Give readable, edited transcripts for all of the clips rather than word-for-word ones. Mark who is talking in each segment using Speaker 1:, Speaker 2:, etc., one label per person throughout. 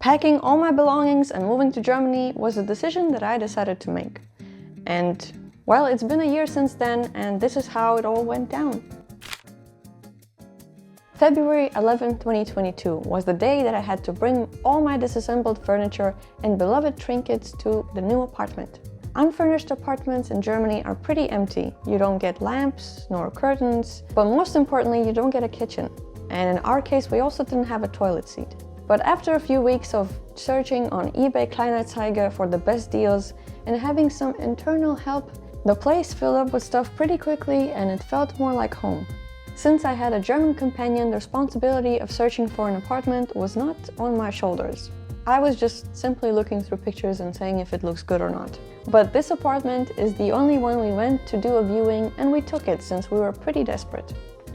Speaker 1: Packing all my belongings and moving to Germany was a decision that I decided to make. And well, it's been a year since then, and this is how it all went down. February 11, 2022 was the day that I had to bring all my disassembled furniture and beloved trinkets to the new apartment. Unfurnished apartments in Germany are pretty empty. You don't get lamps nor curtains, but most importantly, you don't get a kitchen. And in our case, we also didn't have a toilet seat. But after a few weeks of searching on eBay Kleinanzeigen for the best deals and having some internal help, the place filled up with stuff pretty quickly and it felt more like home. Since I had a German companion, the responsibility of searching for an apartment was not on my shoulders. I was just simply looking through pictures and saying if it looks good or not. But this apartment is the only one we went to do a viewing, and we took it since we were pretty desperate.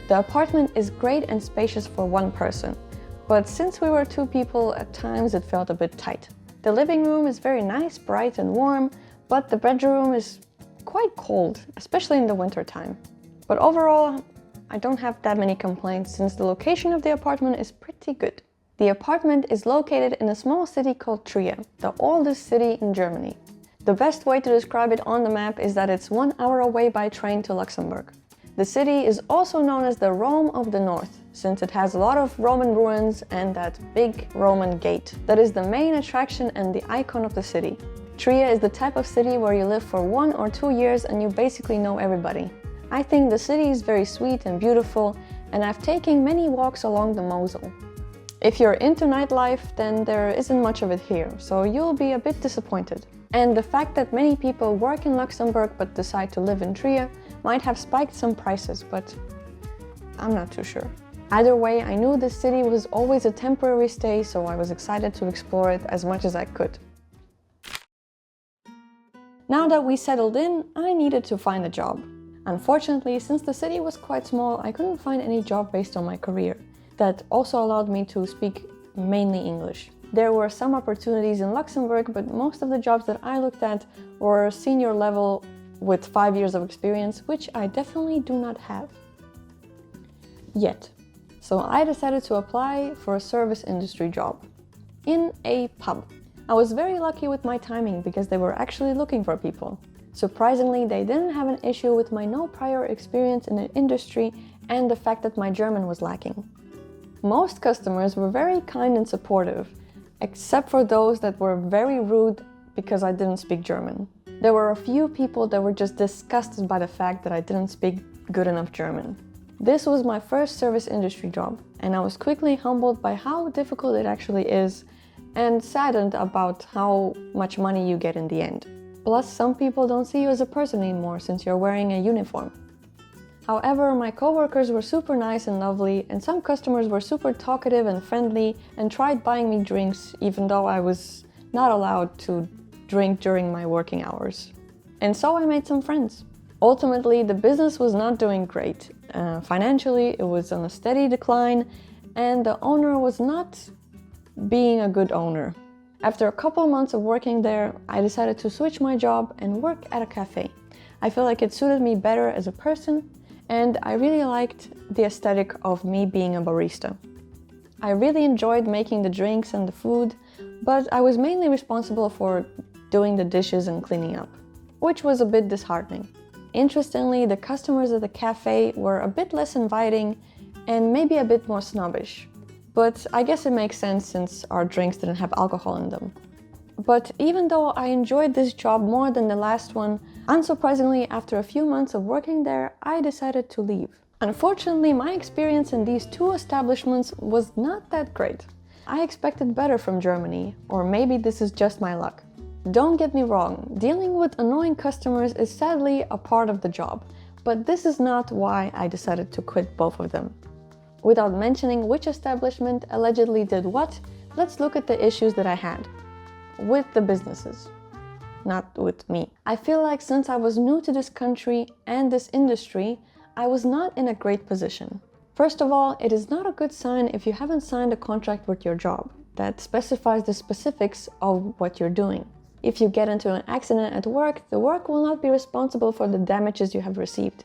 Speaker 1: The apartment is great and spacious for one person, but since we were two people, at times it felt a bit tight. The living room is very nice, bright and warm, but the bedroom is quite cold, especially in the winter time. But overall, I don't have that many complaints since the location of the apartment is pretty good. The apartment is located in a small city called Trier, the oldest city in Germany. The best way to describe it on the map is that it's 1 hour away by train to Luxembourg. The city is also known as the Rome of the North, since it has a lot of Roman ruins and that big Roman gate that is the main attraction and the icon of the city. Trier is the type of city where you live for 1 or 2 years and you basically know everybody. I think the city is very sweet and beautiful, and I've taken many walks along the Mosel. If you're into nightlife, then there isn't much of it here, so you'll be a bit disappointed. And the fact that many people work in Luxembourg but decide to live in Trier might have spiked some prices, but I'm not too sure. Either way, I knew this city was always a temporary stay, so I was excited to explore it as much as I could. Now that we settled in, I needed to find a job. Unfortunately, since the city was quite small, I couldn't find any job based on my career. That also allowed me to speak mainly English. There were some opportunities in Luxembourg, but most of the jobs that I looked at were senior level with 5 years of experience, which I definitely do not have yet. So I decided to apply for a service industry job in a pub. I was very lucky with my timing because they were actually looking for people. Surprisingly, they didn't have an issue with my no prior experience in the industry and the fact that my German was lacking. Most customers were very kind and supportive, except for those that were very rude because I didn't speak German. There were a few people that were just disgusted by the fact that I didn't speak good enough German. This was my first service industry job, and I was quickly humbled by how difficult it actually is and saddened about how much money you get in the end. Plus, some people don't see you as a person anymore since you're wearing a uniform. However, my coworkers were super nice and lovely, and some customers were super talkative and friendly and tried buying me drinks even though I was not allowed to drink during my working hours. And so I made some friends. Ultimately, the business was not doing great. Financially, it was on a steady decline, and the owner was not being a good owner. After a couple months of working there, I decided to switch my job and work at a cafe. I feel like it suited me better as a person, and I really liked the aesthetic of me being a barista. I really enjoyed making the drinks and the food, but I was mainly responsible for doing the dishes and cleaning up, which was a bit disheartening. Interestingly, the customers at the cafe were a bit less inviting and maybe a bit more snobbish. But I guess it makes sense since our drinks didn't have alcohol in them. But even though I enjoyed this job more than the last one, unsurprisingly, after a few months of working there, I decided to leave. Unfortunately, my experience in these two establishments was not that great. I expected better from Germany, or maybe this is just my luck. Don't get me wrong, dealing with annoying customers is sadly a part of the job, but this is not why I decided to quit both of them. Without mentioning which establishment allegedly did what, let's look at the issues that I had with the businesses, not with me. I feel like since I was new to this country and this industry, I was not in a great position. First of all, it is not a good sign if you haven't signed a contract with your job that specifies the specifics of what you're doing. If you get into an accident at work, the work will not be responsible for the damages you have received.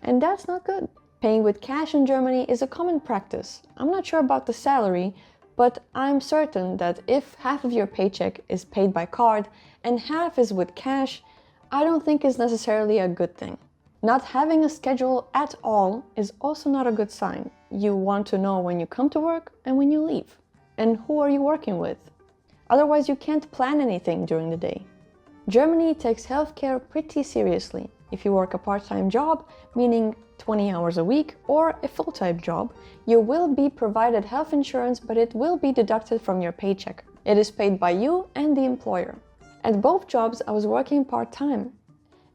Speaker 1: And that's not good. Paying with cash in Germany is a common practice. I'm not sure about the salary, But I'm certain that if half of your paycheck is paid by card and half is with cash, I don't think is necessarily a good thing. Not having a schedule at all is also not a good sign. You want to know when you come to work and when you leave. And who are you working with? Otherwise, you can't plan anything during the day. Germany takes healthcare pretty seriously. If you work a part-time job, meaning 20 hours a week, or a full-time job, you will be provided health insurance, but it will be deducted from your paycheck. It is paid by you and the employer. At both jobs, I was working part-time,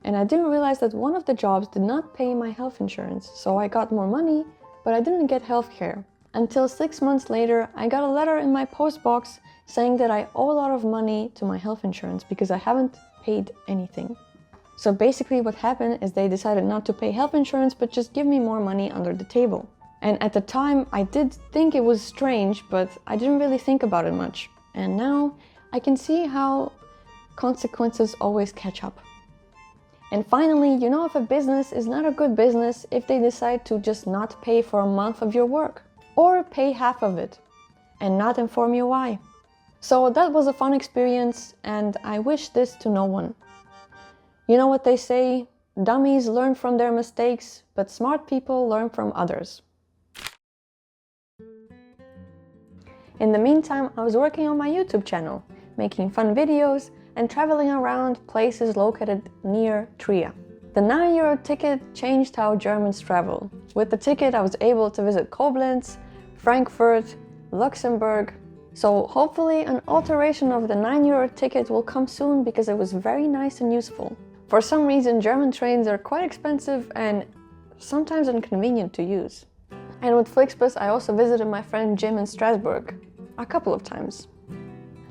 Speaker 1: and I didn't realize that one of the jobs did not pay my health insurance, so I got more money, but I didn't get healthcare. Until 6 months later, I got a letter in my post box saying that I owe a lot of money to my health insurance because I haven't paid anything. So basically what happened is they decided not to pay health insurance, but just give me more money under the table. And at the time, I did think it was strange, but I didn't really think about it much. And now I can see how consequences always catch up. And finally, you know if a business is not a good business if they decide to just not pay for a month of your work, or pay half of it, and not inform you why. So that was a fun experience, and I wish this to no one. You know what they say, dummies learn from their mistakes, but smart people learn from others. In the meantime, I was working on my YouTube channel, making fun videos and traveling around places located near Trier. The €9 ticket changed how Germans travel. With the ticket, I was able to visit Koblenz, Frankfurt, Luxembourg. So hopefully an alteration of the €9 ticket will come soon because it was very nice and useful. For some reason, German trains are quite expensive and sometimes inconvenient to use. And with Flixbus, I also visited my friend Jim in Strasbourg a couple of times.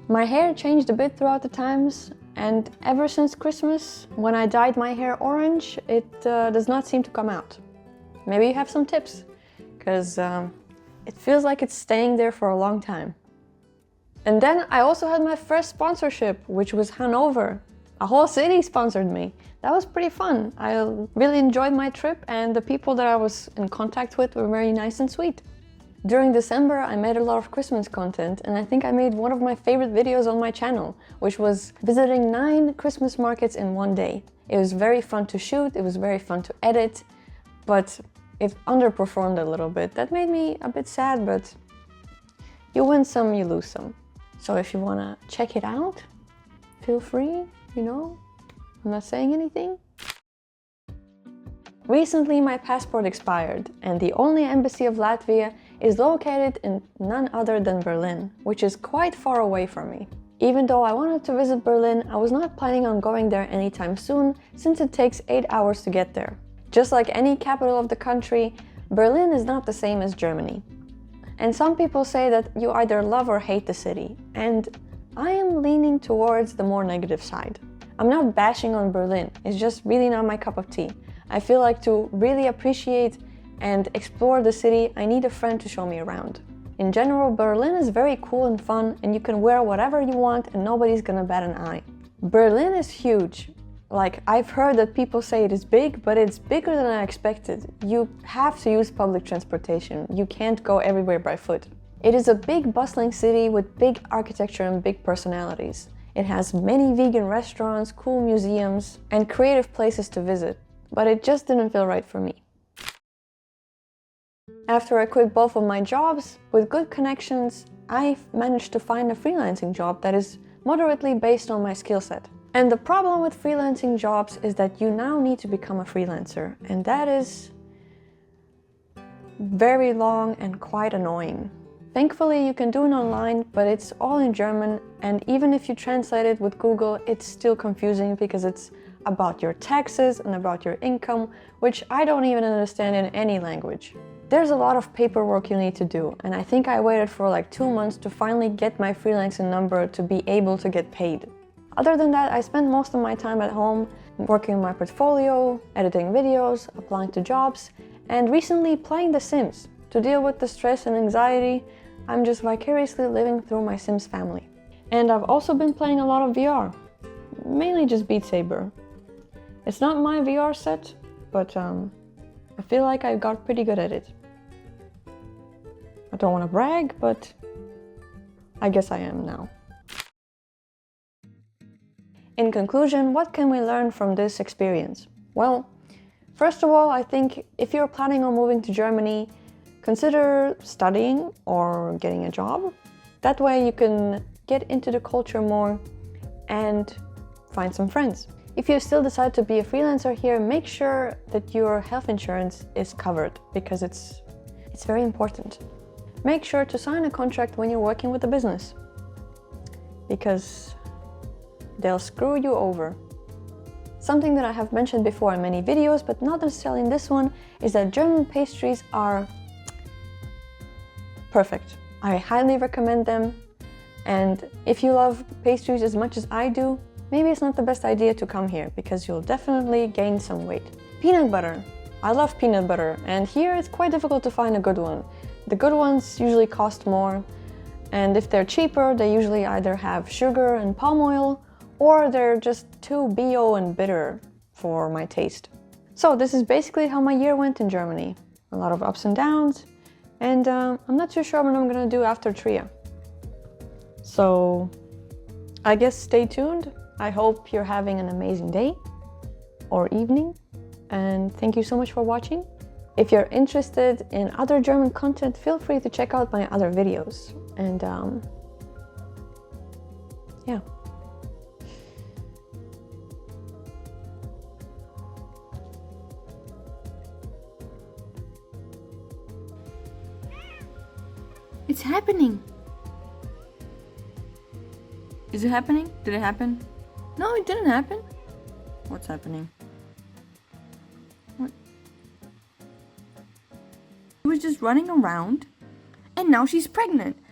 Speaker 1: My hair changed a bit throughout the times, and ever since Christmas, when I dyed my hair orange, it does not seem to come out. Maybe you have some tips, because it feels like it's staying there for a long time. And then I also had my first sponsorship, which was Hanover. A whole city sponsored me. That was pretty fun. I really enjoyed my trip, and the people that I was in contact with were very nice and sweet. During December, I made a lot of Christmas content, and I think I made one of my favorite videos on my channel, which was visiting 9 Christmas markets in one day. It was very fun to shoot, it was very fun to edit, but it underperformed a little bit. That made me a bit sad, but you win some, you lose some. So if you wanna check it out, feel free, you know, I'm not saying anything. Recently my passport expired, and the only embassy of Latvia is located in none other than Berlin, which is quite far away from me. Even though I wanted to visit Berlin, I was not planning on going there anytime soon, since it takes 8 hours to get there. Just like any capital of the country, Berlin is not the same as Germany. And some people say that you either love or hate the city, and I am leaning towards the more negative side. I'm not bashing on Berlin, it's just really not my cup of tea. I feel like to really appreciate and explore the city, I need a friend to show me around. In general, Berlin is very cool and fun, and you can wear whatever you want and nobody's gonna bat an eye. Berlin is huge. Like, I've heard that people say it is big, but it's bigger than I expected. You have to use public transportation. You can't go everywhere by foot. It is a big bustling city with big architecture and big personalities. It has many vegan restaurants, cool museums, and creative places to visit. But it just didn't feel right for me. After I quit both of my jobs, with good connections, I managed to find a freelancing job that is moderately based on my skill set. And the problem with freelancing jobs is that you now need to become a freelancer, and that is very long and quite annoying. Thankfully, you can do it online, but it's all in German, and even if you translate it with Google, it's still confusing because it's about your taxes and about your income, which I don't even understand in any language. There's a lot of paperwork you need to do, and I think I waited for like 2 months to finally get my freelancing number to be able to get paid. Other than that, I spent most of my time at home working on my portfolio, editing videos, applying to jobs, and recently playing The Sims. To deal with the stress and anxiety, I'm just vicariously living through my Sims family. And I've also been playing a lot of VR, mainly just Beat Saber. It's not my VR set, but I feel like I got pretty good at it. I don't want to brag, but I guess I am now. In conclusion, what can we learn from this experience? Well, first of all, I think if you're planning on moving to Germany, consider studying or getting a job. That way you can get into the culture more and find some friends. If you still decide to be a freelancer here, make sure that your health insurance is covered because it's very important. Make sure to sign a contract when you're working with a business because they'll screw you over. Something that I have mentioned before in many videos, but not necessarily in this one, is that German pastries are perfect. I highly recommend them. And if you love pastries as much as I do, maybe it's not the best idea to come here because you'll definitely gain some weight. Peanut butter. I love peanut butter, and here it's quite difficult to find a good one. The good ones usually cost more, and if they're cheaper, they usually either have sugar and palm oil, or they're just too bio and bitter for my taste. So this is basically how my year went in Germany. A lot of ups and downs, and I'm not too sure what I'm gonna do after TRIA. So I guess stay tuned. I hope you're having an amazing day or evening, and thank you so much for watching. If you're interested in other German content, feel free to check out my other videos. And yeah.
Speaker 2: It's happening. Is it happening? Did it happen? No, it didn't happen. What's happening? What? She was just running around, and now she's pregnant.